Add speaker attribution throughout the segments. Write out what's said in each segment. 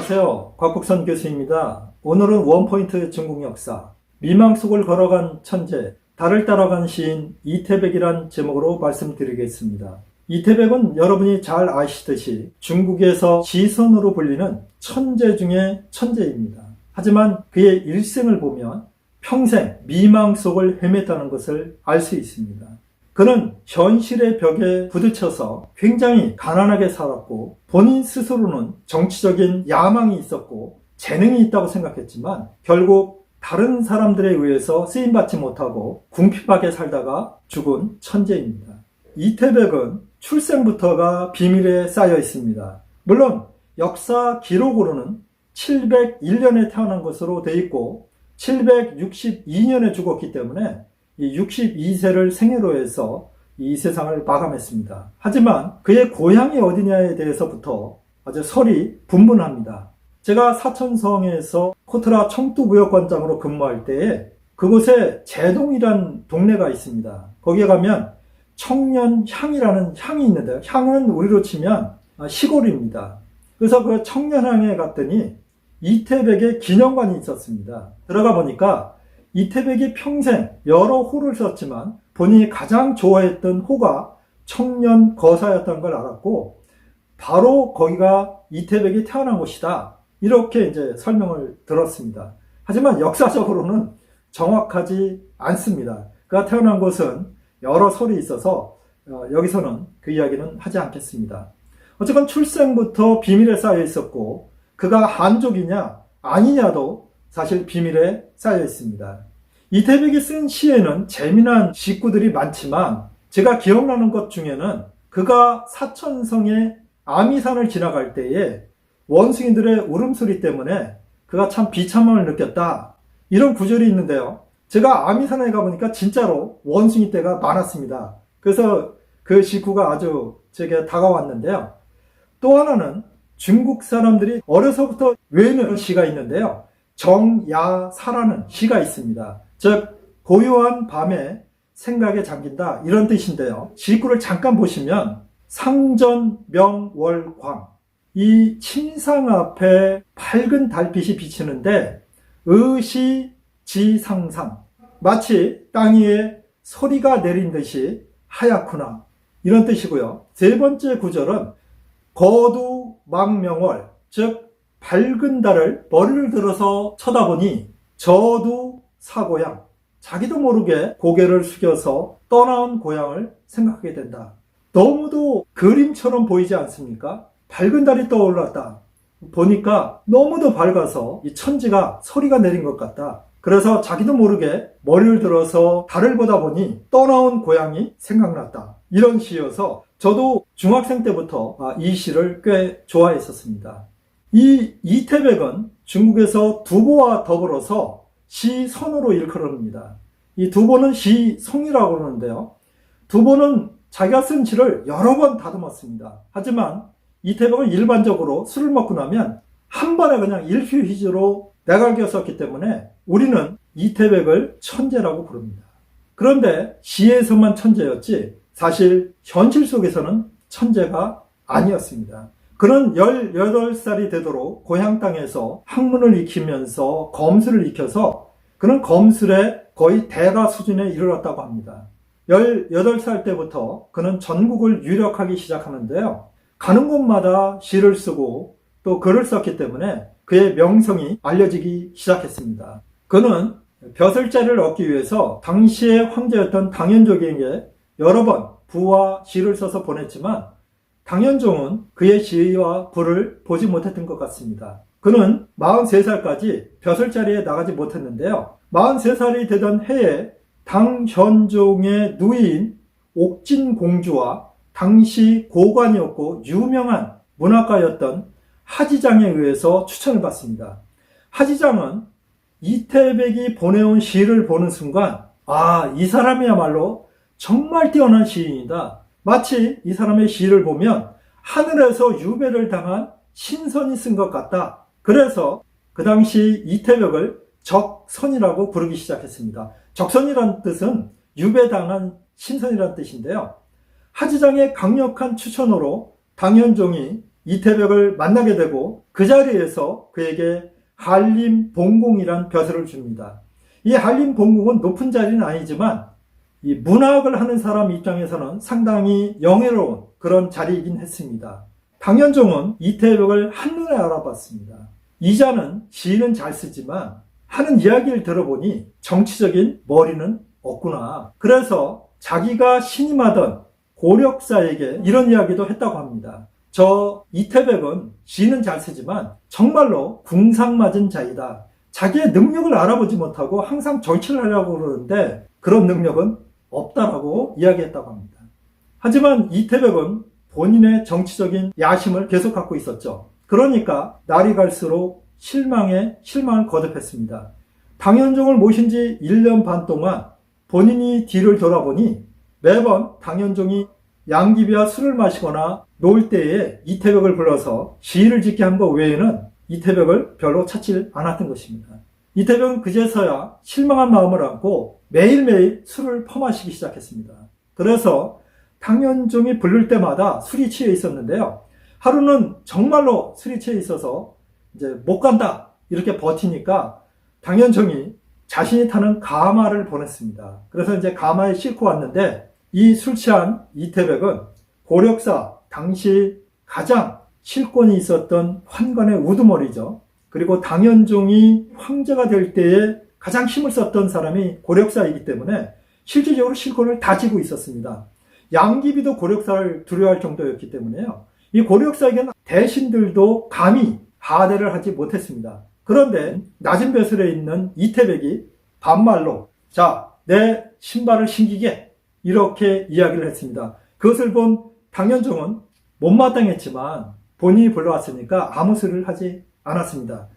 Speaker 1: 안녕하세요. 곽국선 교수입니다. 오늘은 원포인트 중국 역사, 미망 속을 걸어간 천재, 달을 따라간 시인 이태백이란 제목으로 말씀드리겠습니다. 이태백은 여러분이 잘 아시듯이 중국에서 지선으로 불리는 천재 중에 천재입니다. 하지만 그의 일생을 보면 평생 미망 속을 헤맸다는 것을 알 수 있습니다. 그는 현실의 벽에 부딪혀서 굉장히 가난하게 살았고 본인 스스로는 정치적인 야망이 있었고 재능이 있다고 생각했지만 결국 다른 사람들에 의해서 쓰임받지 못하고 궁핍하게 살다가 죽은 천재입니다. 이태백은 출생부터가 비밀에 쌓여 있습니다. 물론 역사 기록으로는 701년에 태어난 것으로 되어 있고 762년에 죽었기 때문에 이 62세를 생애로 해서 이 세상을 마감했습니다. 하지만 그의 고향이 어디냐에 대해서부터 아주 설이 분분합니다. 제가 사천성에서 코트라 청두무역관장으로 근무할 때에 그곳에 제동이란 동네가 있습니다. 거기에 가면 청년향이라는 향이 있는데요. 향은 우리로 치면 시골입니다. 그래서 그 청년향에 갔더니 이태백의 기념관이 있었습니다. 들어가 보니까 이태백이 평생 여러 호를 썼지만 본인이 가장 좋아했던 호가 청년거사였던 걸 알았고 바로 거기가 이태백이 태어난 곳이다. 이렇게 이제 설명을 들었습니다. 하지만 역사적으로는 정확하지 않습니다. 그가 태어난 곳은 여러 설이 있어서 여기서는 그 이야기는 하지 않겠습니다. 어쨌건 출생부터 비밀에 쌓여 있었고 그가 한족이냐 아니냐도 사실 비밀에 쌓여 있습니다. 이태백이 쓴 시에는 재미난 식구들이 많지만 제가 기억나는 것 중에는 그가 사천성의 아미산을 지나갈 때에 원숭이들의 울음소리 때문에 그가 참 비참함을 느꼈다. 이런 구절이 있는데요. 제가 아미산에 가보니까 진짜로 원숭이 떼가 많았습니다. 그래서 그 식구가 아주 제게 다가왔는데요. 또 하나는 중국 사람들이 어려서부터 외우는 시가 있는데요. 정야사라는 시가 있습니다. 즉 고요한 밤에 생각에 잠긴다 이런 뜻인데요. 시구를 잠깐 보시면 상전명월광 이 침상 앞에 밝은 달빛이 비치는데 의시지상상 마치 땅 위에 소리가 내린 듯이 하얗구나 이런 뜻이고요. 세 번째 구절은 거두망명월 즉 밝은 달을 머리를 들어서 쳐다보니 저두사고향 자기도 모르게 고개를 숙여서 떠나온 고향을 생각하게 된다. 너무도 그림처럼 보이지 않습니까? 밝은 달이 떠올랐다. 보니까 너무도 밝아서 이 천지가 소리가 내린 것 같다. 그래서 자기도 모르게 머리를 들어서 달을 보다 보니 떠나온 고향이 생각났다. 이런 시여서 저도 중학생 때부터 이 시를 꽤 좋아했었습니다. 이 이태백은 중국에서 두보와 더불어서 시선으로 일컬어집니다. 이 두보는 시송이라고 그러는데요. 두보는 자기가 쓴 시를 여러 번 다듬었습니다. 하지만 이태백은 일반적으로 술을 먹고 나면 한 번에 그냥 일휘휘지로 내갈겨 썼기 때문에 우리는 이태백을 천재라고 부릅니다. 그런데 시에서만 천재였지 사실 현실 속에서는 천재가 아니었습니다. 그는 18살이 되도록 고향 땅에서 학문을 익히면서 검술을 익혀서 그는 검술의 거의 대가 수준에 이르렀다고 합니다. 18살 때부터 그는 전국을 유력하기 시작하는데요. 가는 곳마다 시를 쓰고 또 글을 썼기 때문에 그의 명성이 알려지기 시작했습니다. 그는 벼슬자리를 얻기 위해서 당시의 황제였던 당연종에게 여러 번 부와 시를 써서 보냈지만 당연종은 그의 시와 부를 보지 못했던 것 같습니다. 그는 43살까지 벼슬자리에 나가지 못했는데요. 43살이 되던 해에 당현종의 누이인 옥진공주와 당시 고관이었고 유명한 문학가였던 하지장에 의해서 추천을 받습니다. 하지장은 이태백이 보내온 시를 보는 순간 이 사람이야말로 정말 뛰어난 시인이다. 마치 이 사람의 시를 보면 하늘에서 유배를 당한 신선이 쓴 것 같다. 그래서 그 당시 이태백을 적선이라고 부르기 시작했습니다. 적선이라는 뜻은 유배당한 신선이라는 뜻인데요. 하지장의 강력한 추천으로 당현종이 이태백을 만나게 되고 그 자리에서 그에게 한림봉공이란 벼슬을 줍니다. 이 한림봉공은 높은 자리는 아니지만 이 문학을 하는 사람 입장에서는 상당히 영예로운 그런 자리이긴 했습니다. 당현종은 이태백을 한눈에 알아봤습니다. 이자는 시는 잘 쓰지만 하는 이야기를 들어보니 정치적인 머리는 없구나. 그래서 자기가 신임하던 고력사에게 이런 이야기도 했다고 합니다. 저 이태백은 시는 잘 쓰지만 정말로 궁상맞은 자이다. 자기의 능력을 알아보지 못하고 항상 정치를 하려고 그러는데 그런 능력은 없다라고 이야기했다고 합니다. 하지만 이태백은 본인의 정치적인 야심을 계속 갖고 있었죠. 그러니까 날이 갈수록 실망을 거듭했습니다. 당현종을 모신 지 1년 반 동안 본인이 뒤를 돌아보니 매번 당현종이 양귀비와 술을 마시거나 놀 때에 이태백을 불러서 시를 짓게 한 것 외에는 이태백을 별로 찾지 않았던 것입니다. 이태백은 그제서야 실망한 마음을 안고 매일매일 술을 퍼마시기 시작했습니다. 그래서 당현종이 부를 때마다 술이 취해 있었는데요. 하루는 정말로 술이 취해 있어서 이제 못 간다 이렇게 버티니까 당현종이 자신이 타는 가마를 보냈습니다. 그래서 이제 가마에 싣고 왔는데 이 술 취한 이태백은 고력사 당시 가장 실권이 있었던 환관의 우두머리죠. 그리고 당현종이 황제가 될 때에 가장 힘을 썼던 사람이 고력사이기 때문에 실질적으로 실권을 다지고 있었습니다. 양귀비도 고력사를 두려워할 정도였기 때문에요. 이 고력사에게는 대신들도 감히 하대를 하지 못했습니다. 그런데 낮은 벼슬에 있는 이태백이 반말로 자, 내 신발을 신기게 이렇게 이야기를 했습니다. 그것을 본 당현종은 못마땅했지만 본인이 불러왔으니까 아무 소리를 하지 않았습니다.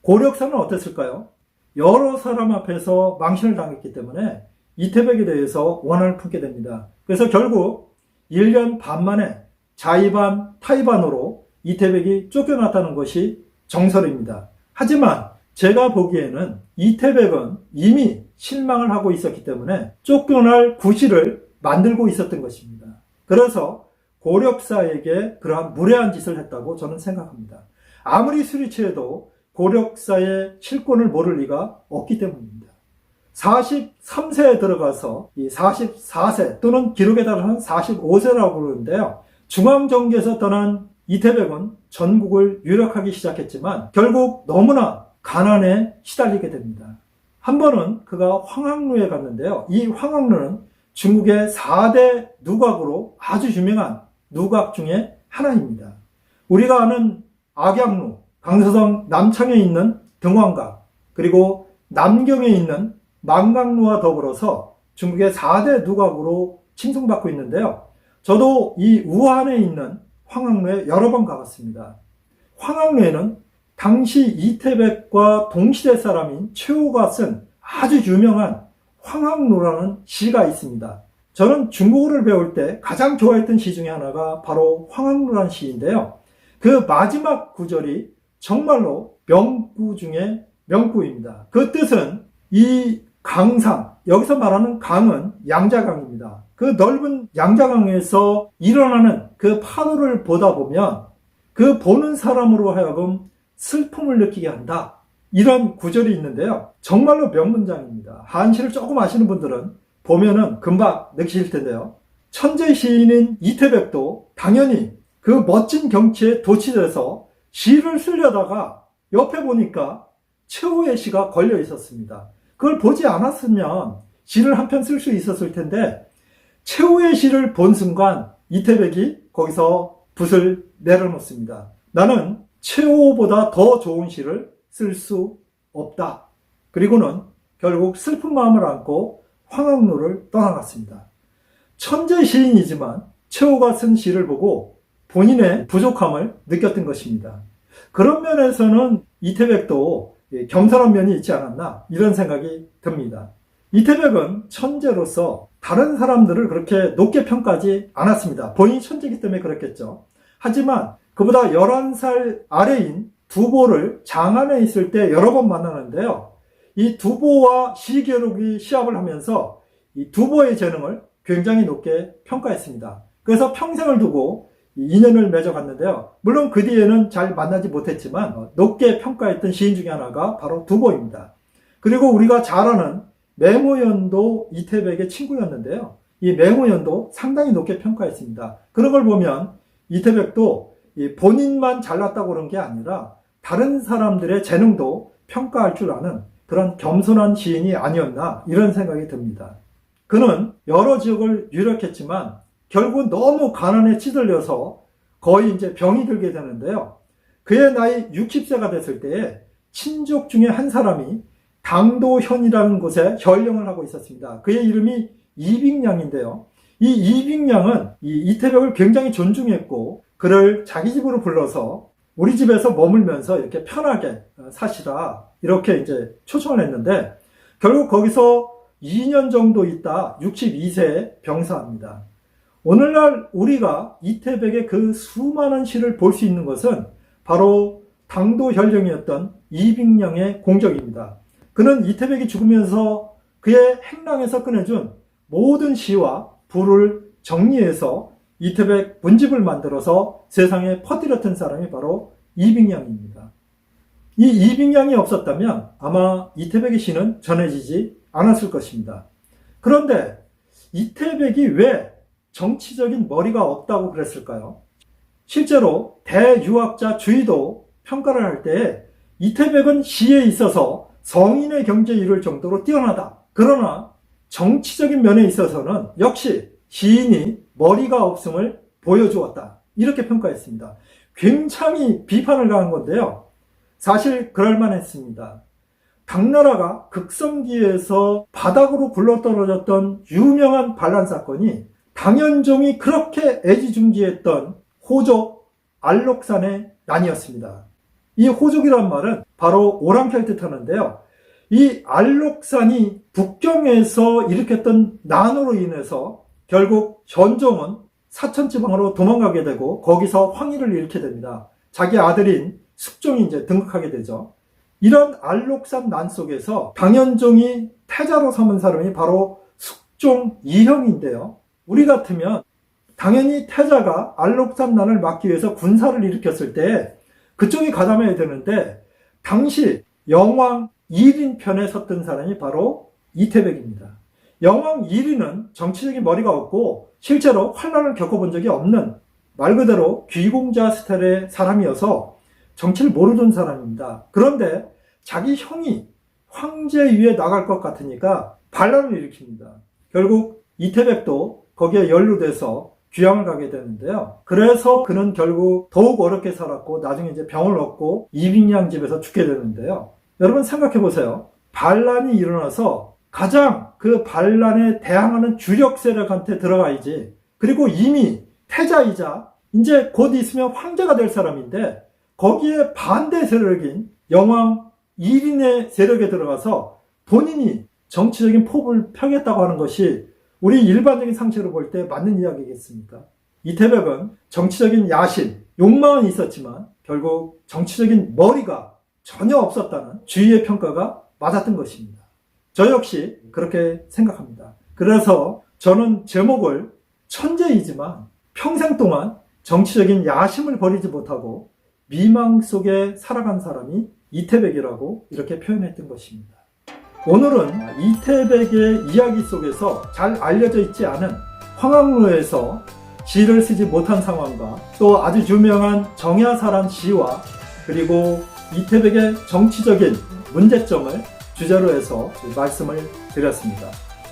Speaker 1: 고력사는 어땠을까요? 여러 사람 앞에서 망신을 당했기 때문에 이태백에 대해서 원한을 품게 됩니다. 그래서 결국 1년 반 만에 자의반 타의반으로 이태백이 쫓겨났다는 것이 정설입니다. 하지만 제가 보기에는 이태백은 이미 실망을 하고 있었기 때문에 쫓겨날 구실을 만들고 있었던 것입니다. 그래서 고력사에게 그러한 무례한 짓을 했다고 저는 생각합니다. 아무리 술이 취해도 고력사의 실권을 모를 리가 없기 때문입니다. 43세에 들어가서 이 44세 또는 기록에 따라서는 45세라고 그러는데요. 중앙정계에서 떠난 이태백은 전국을 유력하기 시작했지만 결국 너무나 가난에 시달리게 됩니다. 한 번은 그가 황학루에 갔는데요. 이 황학루는 중국의 4대 누각으로 아주 유명한 누각 중에 하나입니다. 우리가 아는 악양루, 강서성 남창에 있는 등왕각, 그리고 남경에 있는 망각루와 더불어서 중국의 4대 누각으로 칭송받고 있는데요. 저도 이 우한에 있는 황학루에 여러 번 가봤습니다. 황학루에는 당시 이태백과 동시대 사람인 최호가 쓴 아주 유명한 황학루라는 시가 있습니다. 저는 중국어를 배울 때 가장 좋아했던 시 중에 하나가 바로 황학루라는 시인데요. 그 마지막 구절이 정말로 명구 중에 명구입니다. 그 뜻은 이 강상, 여기서 말하는 강은 양자강입니다. 그 넓은 양자강에서 일어나는 그 파도를 보다 보면 그 보는 사람으로 하여금 슬픔을 느끼게 한다. 이런 구절이 있는데요. 정말로 명문장입니다. 한시를 조금 아시는 분들은 보면은 금방 느끼실 텐데요. 천재 시인인 이태백도 당연히 그 멋진 경치에 도취돼서 시를 쓰려다가 옆에 보니까 최후의 시가 걸려 있었습니다. 그걸 보지 않았으면 시를 한 편 쓸 수 있었을 텐데 최후의 시를 본 순간 이태백이 거기서 붓을 내려놓습니다. 나는 최후보다 더 좋은 시를 쓸 수 없다. 그리고는 결국 슬픈 마음을 안고 황학루를 떠나갔습니다. 천재 시인이지만 최후가 쓴 시를 보고 본인의 부족함을 느꼈던 것입니다. 그런 면에서는 이태백도 겸손한 면이 있지 않았나 이런 생각이 듭니다. 이태백은 천재로서 다른 사람들을 그렇게 높게 평가하지 않았습니다. 본인이 천재이기 때문에 그랬겠죠. 하지만 그보다 11살 아래인 두보를 장안에 있을 때 여러 번 만나는데요. 이 두보와 시기록이 시합을 하면서 이 두보의 재능을 굉장히 높게 평가했습니다. 그래서 평생을 두고 인연을 맺어갔는데요. 물론 그 뒤에는 잘 만나지 못했지만 높게 평가했던 시인 중에 하나가 바로 두보입니다. 그리고 우리가 잘 아는 맹호연도 이태백의 친구였는데요. 이 맹호연도 상당히 높게 평가했습니다. 그런 걸 보면 이태백도 본인만 잘났다고 그런 게 아니라 다른 사람들의 재능도 평가할 줄 아는 그런 겸손한 시인이 아니었나 이런 생각이 듭니다. 그는 여러 지역을 유력했지만 결국 너무 가난에 찌들려서 거의 이제 병이 들게 되는데요. 그의 나이 60세가 됐을 때에 친족 중에 한 사람이 당도현이라는 곳에 현령을 하고 있었습니다. 그의 이름이 이빙량인데요. 이 이빙량은 이태백을 굉장히 존중했고 그를 자기 집으로 불러서 우리 집에서 머물면서 이렇게 편하게 사시라 이렇게 이제 초청을 했는데 결국 거기서 2년 정도 있다 62세에 병사합니다. 오늘날 우리가 이태백의 그 수많은 시를 볼 수 있는 것은 바로 당도현령이었던 이빙량의 공적입니다. 그는 이태백이 죽으면서 그의 행랑에서 꺼내준 모든 시와 부를 정리해서 이태백 문집을 만들어서 세상에 퍼뜨렸던 사람이 바로 이빙량입니다. 이 이빙량이 없었다면 아마 이태백의 시는 전해지지 않았을 것입니다. 그런데 이태백이 왜 정치적인 머리가 없다고 그랬을까요? 실제로 대유학자 주의도 평가를 할 때 이태백은 시에 있어서 성인의 경지에 이를 정도로 뛰어나다. 그러나 정치적인 면에 있어서는 역시 시인이 머리가 없음을 보여주었다. 이렇게 평가했습니다. 굉장히 비판을 가한 건데요. 사실 그럴만했습니다. 당나라가 극성기에서 바닥으로 굴러떨어졌던 유명한 반란 사건이 당연종이 그렇게 애지중지했던 호족 알록산의 난이었습니다. 이 호족이란 말은 바로 오랑캐를 뜻하는데요. 이 알록산이 북경에서 일으켰던 난으로 인해서 결국 전종은 사천지방으로 도망가게 되고 거기서 황희를 일으키게 됩니다. 자기 아들인 숙종이 이제 등극하게 되죠. 이런 알록산 난 속에서 당연종이 태자로 삼은 사람이 바로 숙종 이형인데요. 우리 같으면 당연히 태자가 알록산 난을 막기 위해서 군사를 일으켰을 때 그쪽이 가담해야 되는데 당시 영왕 1인 편에 섰던 사람이 바로 이태백입니다. 영왕 1인은 정치적인 머리가 없고 실제로 환란을 겪어본 적이 없는 말 그대로 귀공자 스타일의 사람이어서 정치를 모르던 사람입니다. 그런데 자기 형이 황제 위에 나갈 것 같으니까 반란을 일으킵니다. 결국 이태백도 거기에 연루돼서 귀향을 가게 되는데요. 그래서 그는 결국 더욱 어렵게 살았고 나중에 이제 병을 얻고 이빙량 집에서 죽게 되는데요. 여러분 생각해 보세요. 반란이 일어나서 가장 그 반란에 대항하는 주력 세력한테 들어가야지. 그리고 이미 태자이자 이제 곧 있으면 황제가 될 사람인데 거기에 반대 세력인 영왕 1인의 세력에 들어가서 본인이 정치적인 포부를 펴겠다고 하는 것이 우리 일반적인 상식으로 볼 때 맞는 이야기겠습니까? 이태백은 정치적인 야심, 욕망은 있었지만 결국 정치적인 머리가 전혀 없었다는 주위의 평가가 맞았던 것입니다. 저 역시 그렇게 생각합니다. 그래서 저는 제목을 천재이지만 평생 동안 정치적인 야심을 버리지 못하고 미망 속에 살아간 사람이 이태백이라고 이렇게 표현했던 것입니다. 오늘은 이태백의 이야기 속에서 잘 알려져 있지 않은 황학로에서 시를 쓰지 못한 상황과 또 아주 유명한 정야사란 시와 그리고 이태백의 정치적인 문제점을 주제로 해서 말씀을 드렸습니다.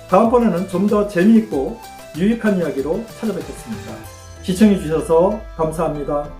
Speaker 1: 다음번에는 좀 더 재미있고 유익한 이야기로 찾아뵙겠습니다. 시청해 주셔서 감사합니다.